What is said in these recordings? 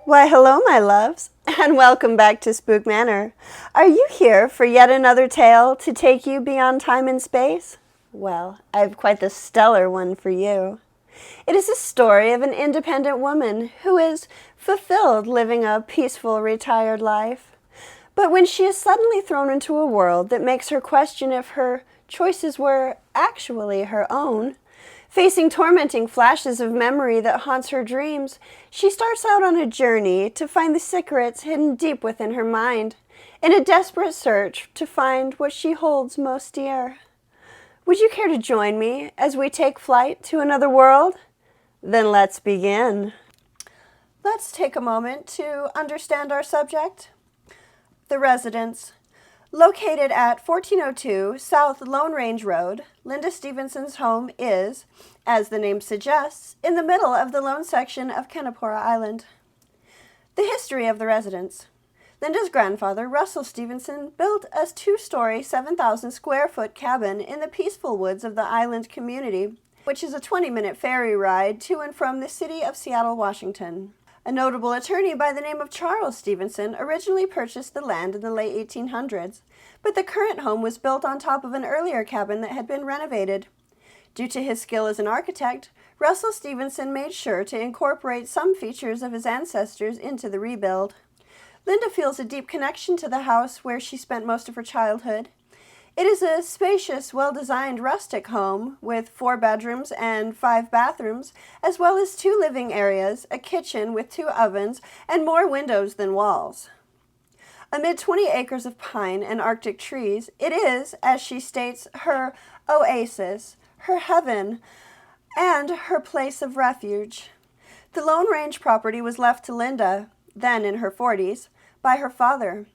Why, hello, my loves, and welcome back to Spook Manor. Are you here for yet another tale to take you beyond time and space? Well, I have quite the stellar one for you. It is a story of an independent woman who is fulfilled living a peaceful, retired life. But when she is suddenly thrown into a world that makes her question if her choices were actually her own, facing tormenting flashes of memory that haunts her dreams, she starts out on a journey to find the secrets hidden deep within her mind, in a desperate search to find what she holds most dear. Would you care to join me as we take flight to another world? Then let's begin. Let's take a moment to understand our subject. The residence. Located at 1402 South Lone Range Road, Linda Stevenson's home is, as the name suggests, in the middle of the lone section of Kennapora Island. The history of the residence. Linda's grandfather, Russell Stevenson, built a two-story, 7,000-square-foot cabin in the peaceful woods of the island community, which is a 20-minute ferry ride to and from the city of Seattle, Washington. A notable attorney by the name of Charles Stevenson originally purchased the land in the late 1800s, but the current home was built on top of an earlier cabin that had been renovated. Due to his skill as an architect, Russell Stevenson made sure to incorporate some features of his ancestors into the rebuild. Linda feels a deep connection to the house where she spent most of her childhood. It is a spacious, well-designed rustic home with 4 bedrooms and 5 bathrooms, as well as 2 living areas, a kitchen with 2 ovens, and more windows than walls. Amid 20 acres of pine and Arctic trees, it is, as she states, her oasis, her heaven, and her place of refuge. The Lone Range property was left to Linda, then in her 40s, by her father.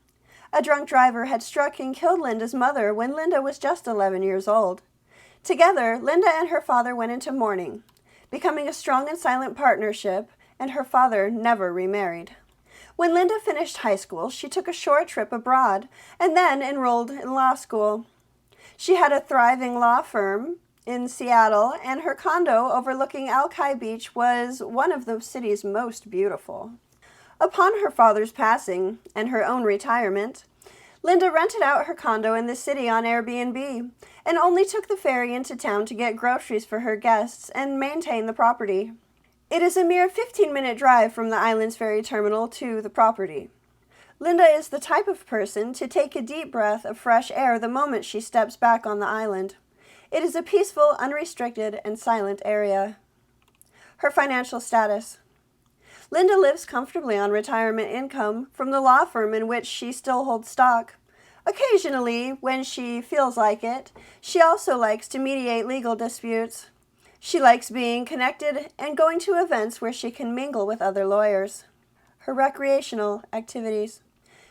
A drunk driver had struck and killed Linda's mother when Linda was just 11 years old. Together, Linda and her father went into mourning, becoming a strong and silent partnership, and her father never remarried. When Linda finished high school, she took a short trip abroad and then enrolled in law school. She had a thriving law firm in Seattle, and her condo overlooking Alki Beach was one of the city's most beautiful. Upon her father's passing and her own retirement, Linda rented out her condo in the city on Airbnb and only took the ferry into town to get groceries for her guests and maintain the property. It is a mere 15-minute drive from the island's ferry terminal to the property. Linda is the type of person to take a deep breath of fresh air the moment she steps back on the island. It is a peaceful, unrestricted, and silent area. Her financial status. Linda lives comfortably on retirement income from the law firm in which she still holds stock. Occasionally, when she feels like it, she also likes to mediate legal disputes. She likes being connected and going to events where she can mingle with other lawyers. Her recreational activities.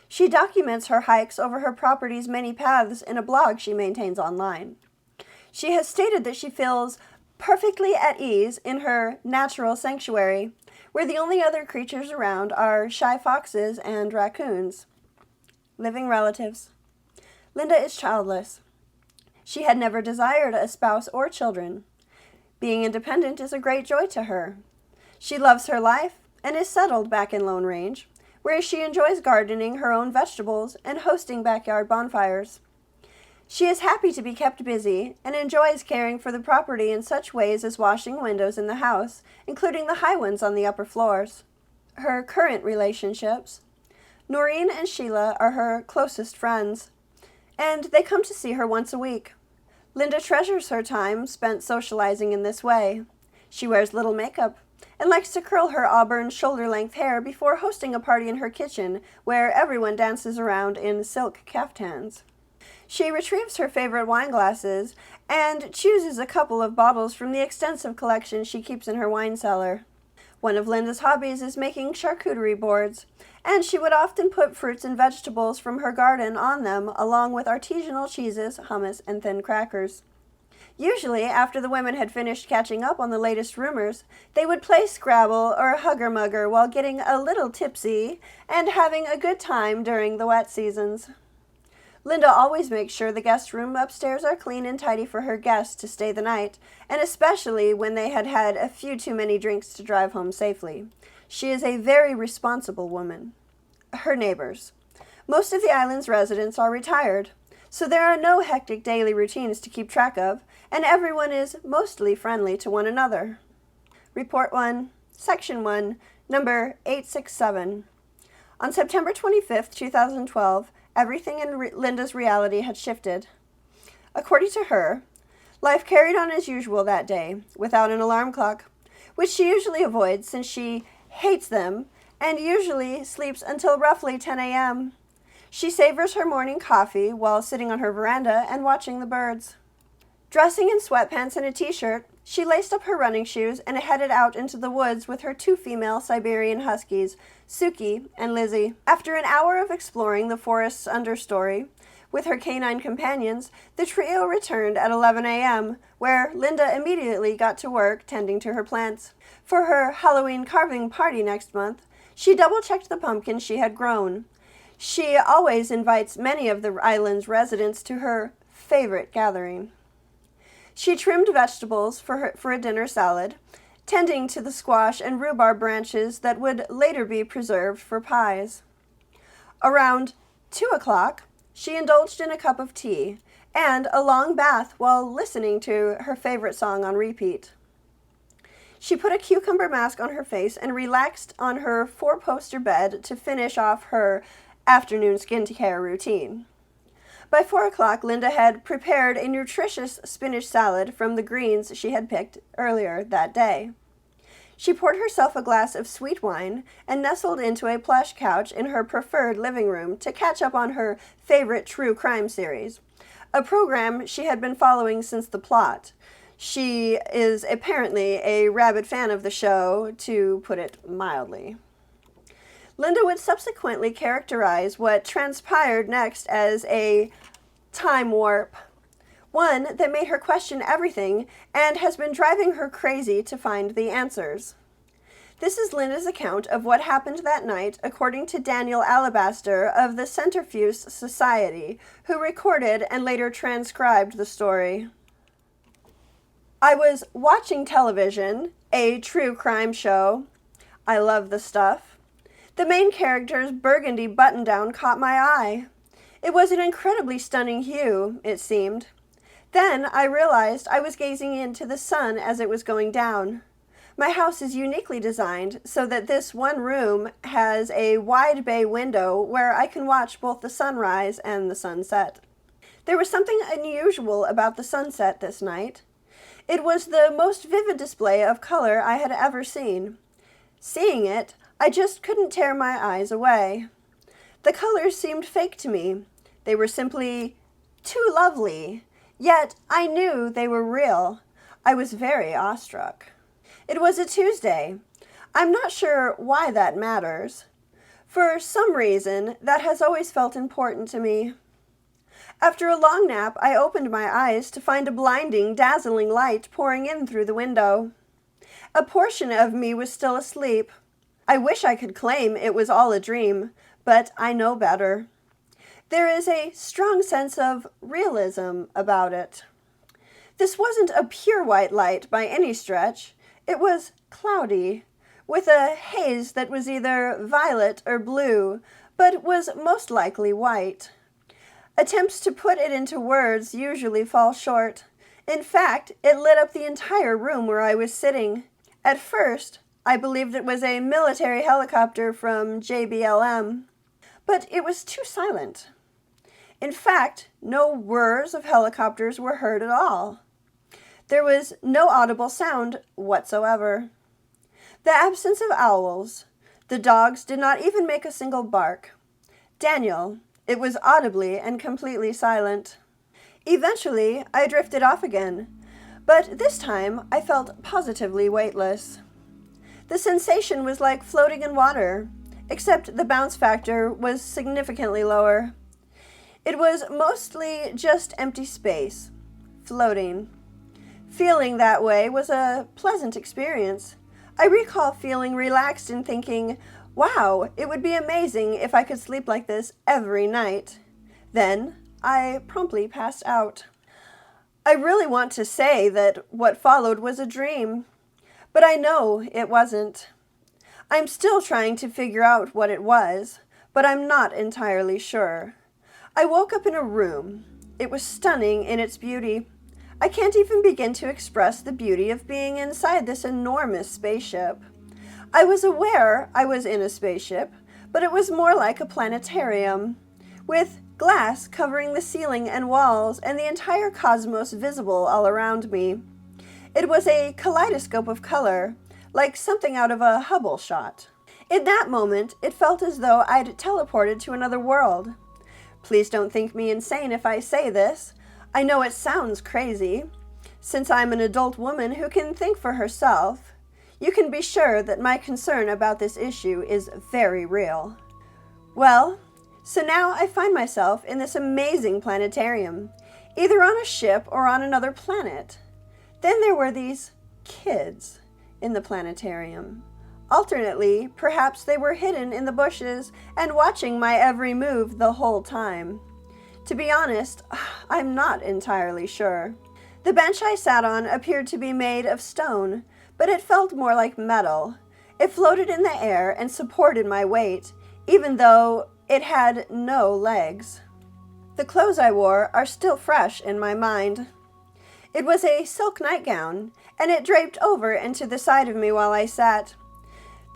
She documents her hikes over her property's many paths in a blog she maintains online. She has stated that she feels perfectly at ease in her natural sanctuary, where the only other creatures around are shy foxes and raccoons. Living relatives. Linda is childless. She had never desired a spouse or children. Being independent is a great joy to her. She loves her life and is settled back in Lone Range, where she enjoys gardening her own vegetables and hosting backyard bonfires. She is happy to be kept busy and enjoys caring for the property in such ways as washing windows in the house, including the high ones on the upper floors. Her current relationships. Noreen and Sheila are her closest friends, and they come to see her once a week. Linda treasures her time spent socializing in this way. She wears little makeup and likes to curl her auburn shoulder-length hair before hosting a party in her kitchen where everyone dances around in silk caftans. She retrieves her favorite wine glasses and chooses a couple of bottles from the extensive collection she keeps in her wine cellar. One of Linda's hobbies is making charcuterie boards, and she would often put fruits and vegetables from her garden on them, along with artisanal cheeses, hummus, and thin crackers. Usually, after the women had finished catching up on the latest rumors, they would play Scrabble or Hugger-Mugger while getting a little tipsy and having a good time during the wet seasons. Linda always makes sure the guest room upstairs are clean and tidy for her guests to stay the night, and especially when they had had a few too many drinks to drive home safely. She is a very responsible woman. Her neighbors. Most of the island's residents are retired, so there are no hectic daily routines to keep track of, and everyone is mostly friendly to one another. Report 1, Section 1, number 867. On September 25th, 2012, everything in Linda's reality had shifted. According to her, life carried on as usual that day, without an alarm clock, which she usually avoids since she hates them and usually sleeps until roughly 10 a.m. She savors her morning coffee while sitting on her veranda and watching the birds. Dressing in sweatpants and a t-shirt, she laced up her running shoes and headed out into the woods with her 2 female Siberian huskies, Suki and Lizzie. After an hour of exploring the forest's understory with her canine companions, the trio returned at 11 a.m., where Linda immediately got to work tending to her plants. For her Halloween carving party next month, she double-checked the pumpkin she had grown. She always invites many of the island's residents to her favorite gathering. She trimmed vegetables for a dinner salad, tending to the squash and rhubarb branches that would later be preserved for pies. Around 2 o'clock, she indulged in a cup of tea and a long bath while listening to her favorite song on repeat. She put a cucumber mask on her face and relaxed on her 4-poster bed to finish off her afternoon skincare routine. By 4 o'clock, Linda had prepared a nutritious spinach salad from the greens she had picked earlier that day. She poured herself a glass of sweet wine and nestled into a plush couch in her preferred living room to catch up on her favorite true crime series, a program she had been following since the plot. She is apparently a rabid fan of the show, to put it mildly. Linda would subsequently characterize what transpired next as a time warp, one that made her question everything and has been driving her crazy to find the answers. This is Linda's account of what happened that night, according to Daniel Alabaster of the Centrifuge Society, who recorded and later transcribed the story. I was watching television, a true crime show. I love the stuff. The main character's burgundy button-down caught my eye. It was an incredibly stunning hue, it seemed. Then I realized I was gazing into the sun as it was going down. My house is uniquely designed so that this one room has a wide bay window where I can watch both the sunrise and the sunset. There was something unusual about the sunset this night. It was the most vivid display of color I had ever seen. Seeing it, I just couldn't tear my eyes away. The colors seemed fake to me. They were simply too lovely, yet I knew they were real. I was very awestruck. It was a Tuesday. I'm not sure why that matters. For some reason, that has always felt important to me. After a long nap, I opened my eyes to find a blinding, dazzling light pouring in through the window. A portion of me was still asleep. I wish I could claim it was all a dream, but I know better. There is a strong sense of realism about it. This wasn't a pure white light by any stretch. It was cloudy, with a haze that was either violet or blue, but was most likely white. Attempts to put it into words usually fall short. In fact, it lit up the entire room where I was sitting. At first, I believed it was a military helicopter from JBLM, but it was too silent. In fact, no whirs of helicopters were heard at all. There was no audible sound whatsoever. The absence of owls. The dogs did not even make a single bark. Daniel, it was audibly and completely silent. Eventually, I drifted off again, but this time I felt positively weightless. The sensation was like floating in water, except the bounce factor was significantly lower. It was mostly just empty space, floating. Feeling that way was a pleasant experience. I recall feeling relaxed and thinking, wow, it would be amazing if I could sleep like this every night. Then I promptly passed out. I really want to say that what followed was a dream, but I know it wasn't. I'm still trying to figure out what it was, but I'm not entirely sure. I woke up in a room. It was stunning in its beauty. I can't even begin to express the beauty of being inside this enormous spaceship. I was aware I was in a spaceship, but it was more like a planetarium, with glass covering the ceiling and walls and the entire cosmos visible all around me. It was a kaleidoscope of color, like something out of a Hubble shot. In that moment, it felt as though I'd teleported to another world. Please don't think me insane if I say this. I know it sounds crazy. Since I'm an adult woman who can think for herself, you can be sure that my concern about this issue is very real. Well, so now I find myself in this amazing planetarium, either on a ship or on another planet. Then there were these kids in the planetarium. Alternately, perhaps they were hidden in the bushes and watching my every move the whole time. To be honest, I'm not entirely sure. The bench I sat on appeared to be made of stone, but it felt more like metal. It floated in the air and supported my weight, even though it had no legs. The clothes I wore are still fresh in my mind. It was a silk nightgown, and it draped over and to the side of me while I sat.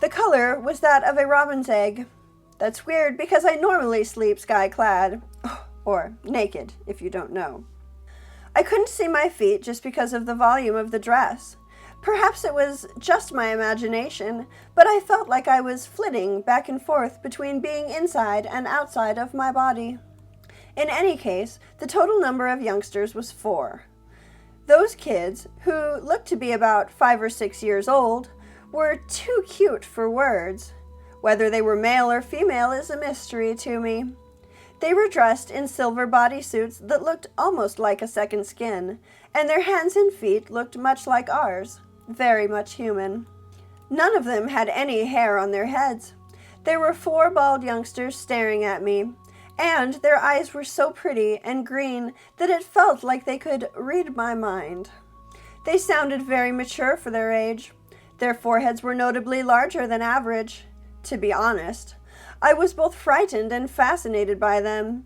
The color was that of a robin's egg. That's weird because I normally sleep sky-clad, or naked, if you don't know. I couldn't see my feet just because of the volume of the dress. Perhaps it was just my imagination, but I felt like I was flitting back and forth between being inside and outside of my body. In any case, the total number of youngsters was 4. Those kids, who looked to be about 5 or 6 years old, were too cute for words. Whether they were male or female is a mystery to me. They were dressed in silver bodysuits that looked almost like a second skin, and their hands and feet looked much like ours, very much human. None of them had any hair on their heads. There were 4 bald youngsters staring at me, and their eyes were so pretty and green that it felt like they could read my mind. They sounded very mature for their age. Their foreheads were notably larger than average. To be honest, I was both frightened and fascinated by them.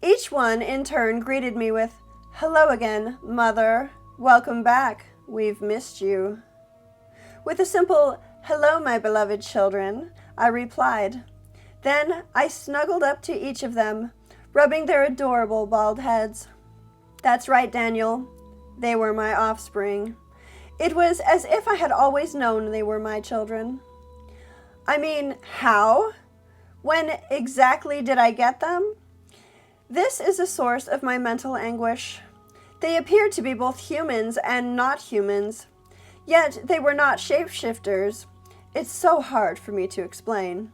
Each one, in turn, greeted me with, "Hello again, Mother. Welcome back. We've missed you." With a simple, "Hello, my beloved children," I replied. Then I snuggled up to each of them, rubbing their adorable bald heads. That's right, Daniel. They were my offspring. It was as if I had always known they were my children. I mean, how? When exactly did I get them? This is a source of my mental anguish. They appeared to be both humans and not humans, yet they were not shapeshifters. It's so hard for me to explain.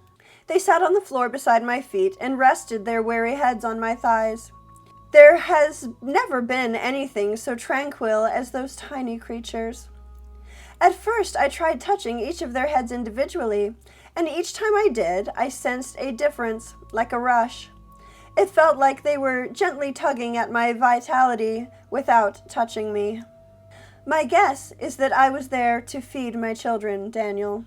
They sat on the floor beside my feet and rested their weary heads on my thighs. There has never been anything so tranquil as those tiny creatures. At first, I tried touching each of their heads individually, and each time I did, I sensed a difference, like a rush. It felt like they were gently tugging at my vitality without touching me. My guess is that I was there to feed my children, Daniel.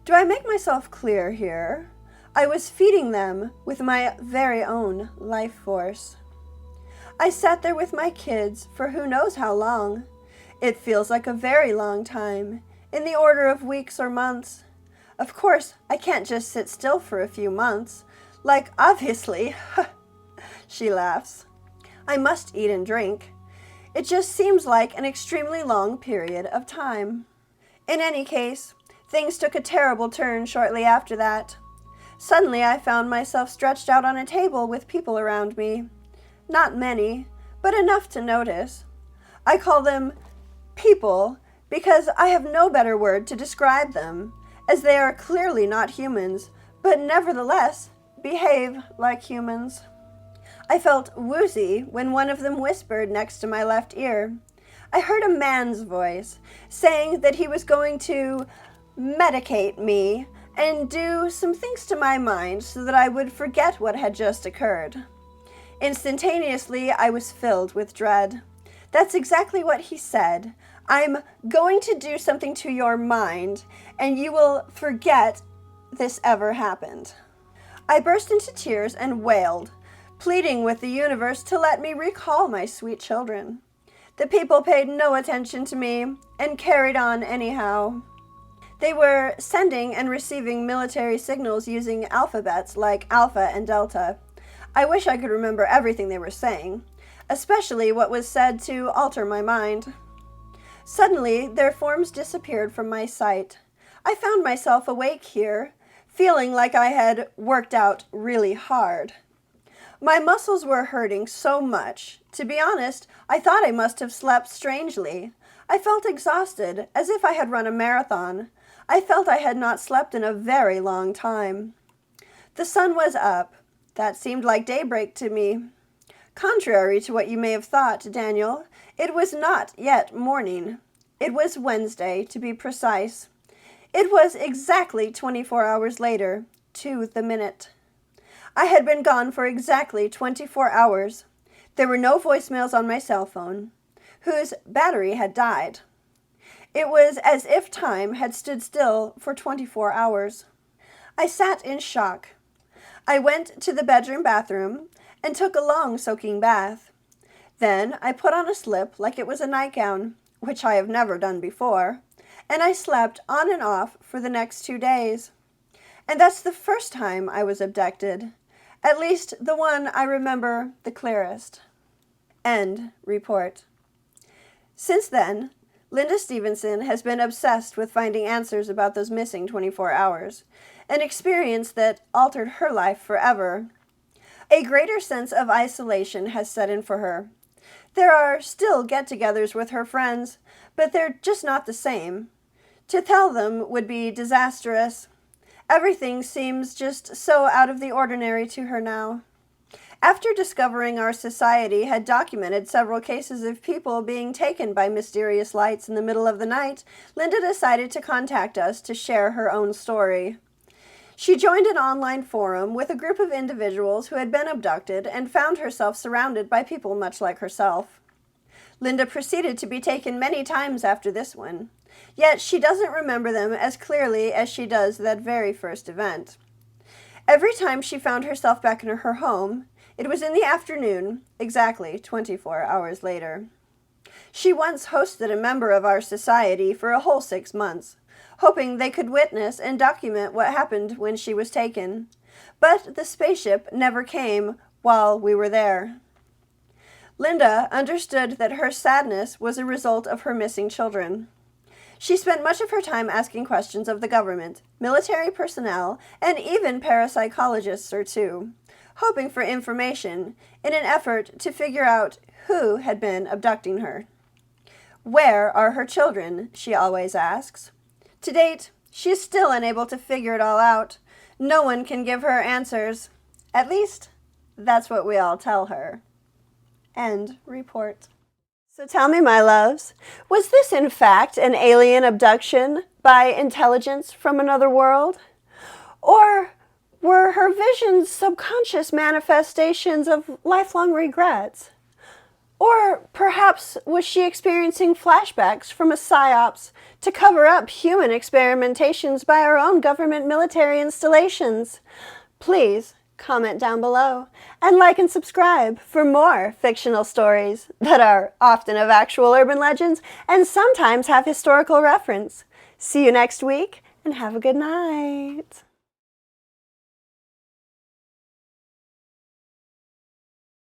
Do I make myself clear here? I was feeding them with my very own life force. I sat there with my kids for who knows how long. It feels like a very long time, in the order of weeks or months. Of course, I can't just sit still for a few months. Like, obviously, she laughs. I must eat and drink. It just seems like an extremely long period of time. In any case, things took a terrible turn shortly after that. Suddenly, I found myself stretched out on a table with people around me. Not many, but enough to notice. I call them people because I have no better word to describe them, as they are clearly not humans, but nevertheless behave like humans. I felt woozy when one of them whispered next to my left ear. I heard a man's voice saying that he was going to medicate me and do some things to my mind so that I would forget what had just occurred. Instantaneously, I was filled with dread. That's exactly what he said. I'm going to do something to your mind, and you will forget this ever happened. I burst into tears and wailed, pleading with the universe to let me recall my sweet children. The people paid no attention to me and carried on anyhow. They were sending and receiving military signals using alphabets like Alpha and Delta. I wish I could remember everything they were saying, especially what was said to alter my mind. Suddenly, their forms disappeared from my sight. I found myself awake here, feeling like I had worked out really hard. My muscles were hurting so much. To be honest, I thought I must have slept strangely. I felt exhausted, as if I had run a marathon. I felt I had not slept in a very long time. The sun was up. That seemed like daybreak to me. Contrary to what you may have thought, Daniel, it was not yet morning. It was Wednesday, to be precise. It was exactly 24 hours later, to the minute. I had been gone for exactly 24 hours. There were no voicemails on my cell phone, whose battery had died. It was as if time had stood still for 24 hours. I sat in shock. I went to the bedroom bathroom and took a long soaking bath. Then I put on a slip like it was a nightgown, which I have never done before, and I slept on and off for the next 2 days. And that's the first time I was abducted. At least the one I remember the clearest. End report. Since then, Linda Stevenson has been obsessed with finding answers about those missing 24 hours, an experience that altered her life forever. A greater sense of isolation has set in for her. There are still get-togethers with her friends, but they're just not the same. To tell them would be disastrous. Everything seems just so out of the ordinary to her now. After discovering our society had documented several cases of people being taken by mysterious lights in the middle of the night, Linda decided to contact us to share her own story. She joined an online forum with a group of individuals who had been abducted and found herself surrounded by people much like herself. Linda proceeded to be taken many times after this one, yet she doesn't remember them as clearly as she does that very first event. Every time she found herself back in her home, it was in the afternoon, exactly 24 hours later. She once hosted a member of our society for a whole 6 months, hoping they could witness and document what happened when she was taken. But the spaceship never came while we were there. Linda understood that her sadness was a result of her missing children. She spent much of her time asking questions of the government, military personnel, and even parapsychologists or two, hoping for information in an effort to figure out who had been abducting her. Where are her children, she always asks. To date, she is still unable to figure it all out. No one can give her answers. At least, that's what we all tell her. End report. So tell me, my loves, was this in fact an alien abduction by intelligence from another world? Or were her visions subconscious manifestations of lifelong regrets? Or perhaps was she experiencing flashbacks from a psyops to cover up human experimentations by our own government military installations? Please comment down below and like and subscribe for more fictional stories that are often of actual urban legends and sometimes have historical reference. See you next week and have a good night.